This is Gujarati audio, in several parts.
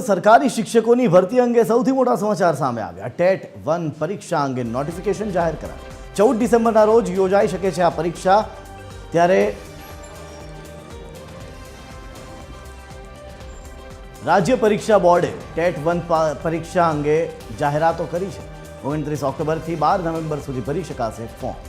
સરકારી શિક્ષકોની ભરતી અંગે સૌથી મોટા સમાચાર સામે આવ્યા। ટેટ 1 પરીક્ષા અંગે નોટિફિકેશન જાહેર કરાયું। 14 ડિસેમ્બરના રોજ યોજાઈ શકે છે આ પરીક્ષા। ત્યારે રાજ્ય પરીક્ષા બોર્ડે ટેટ 1 પરીક્ષા અંગે જાહેરાતો કરી છે। 29 ઓક્ટોબરથી 12 નવેમ્બર સુધી ભરી શકાશે ફોર્મ।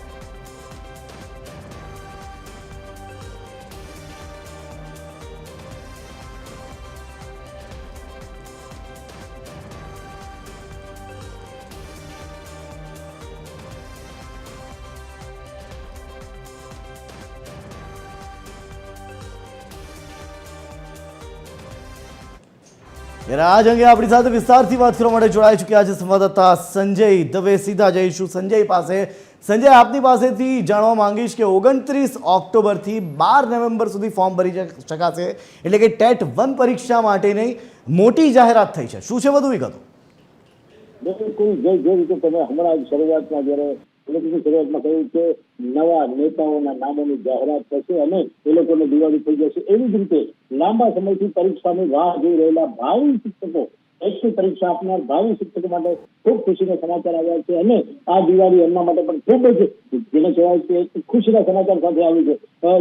ત્યારે આજ અંગે આપણી સાથે વિસ્તારથી વાત કરવા માટે જોડાઈ ચૂક્યા છે સંવાદદાતા સંજય દવે। સીધા જઈશું સંજય પાસે। સંજય, આપની પાસેથી જાણવા માંગીશ કે 29 ઓક્ટોબરથી 12 નવેમ્બર સુધી ફોર્મ ભરી શકાશે, એટલે કે ટેટ 1 પરીક્ષા માટેની મોટી જાહેરાત થઈ છે। શું છે વધુ વિગતો? બિલકુલ, જે રીતે તમે હમણાં શરૂઆતમાં જ્યારે શરૂઆતમાં કહ્યું કે નવા નેતાઓના નામોની જાહેરાત થશે અને એ લોકોને દિવાળી થઈ જશે, એવી જ રીતે લાંબા સમયથી પરીક્ષાની રાહ જોઈ રહેલા ભાવિ શિક્ષકો, એસટી પરીક્ષા આપનાર ભાવિ શિક્ષકો માટે ખૂબ ખુશીના સમાચાર આવ્યા છે અને આ દિવાળી એમના માટે પણ ખૂબ જ જેને કહેવાય કે ખુશીના સમાચાર સાથે આવી છે।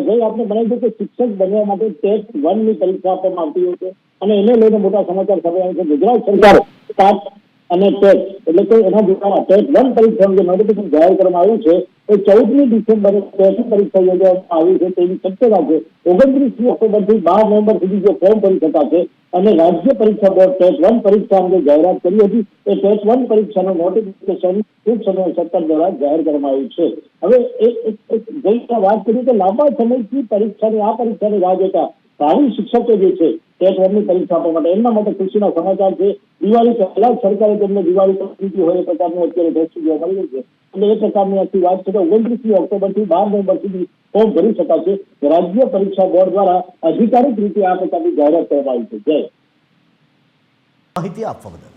જે આપણે બનાવી છે કે શિક્ષક બનવા માટે ટેટ 1 ની પરીક્ષા આપવામાં આવતી હોય છે અને એને લઈને મોટા સમાચાર સામે આવે છે। ગુજરાત સરકાર સ્ટાર્ટ અને ટેટ એટલે કે એના દ્વારા ટેટ 1 પરીક્ષા અંગે નોટિફિકેશન જાહેર કરવામાં આવ્યું છે। એ 14મી ડિસેમ્બરે ટેટ પરીક્ષા યોજવામાં આવી છે તેવી શક્યતા છે। 29 ઓક્ટોબરથી 12 નવેમ્બર સુધી જે ફોર્મ ભરી શકાશે અને રાજ્ય પરીક્ષા બોર્ડ ટેટ 1 પરીક્ષા અંગે જાહેરાત કરી હતી। એ ટેટ 1 પરીક્ષાનું નોટિફિકેશન ટૂંક સમય સરકાર દ્વારા જાહેર કરવામાં આવ્યું છે। હવે ગઈ વાત કરીએ તો લાંબા સમયથી આ પરીક્ષાની રાહ જોતા ભાવિ શિક્ષકો જે છે ટેટ 1 ની પરીક્ષા આપવા માટે, એમના માટે ખુશીના સમાચાર છે। દિવાળી પહેલા જ સરકારે તેમને દિવાળી પરીક્ષા હોય એ પ્રકારનું અત્યારે દ્રશ્ય જોવા મળી રહ્યું છે અને એ પ્રકારની આખી વાત છે કે 29 ઓક્ટોબરથી 12 નવેમ્બર સુધી ફોર્મ ભરી શકાશે। રાજ્ય પરીક્ષા બોર્ડ દ્વારા અધિકારિક રીતે આ પ્રકારની જાહેરાત કરવામાં આવી છે। જય માહિતી આપવા બદલ।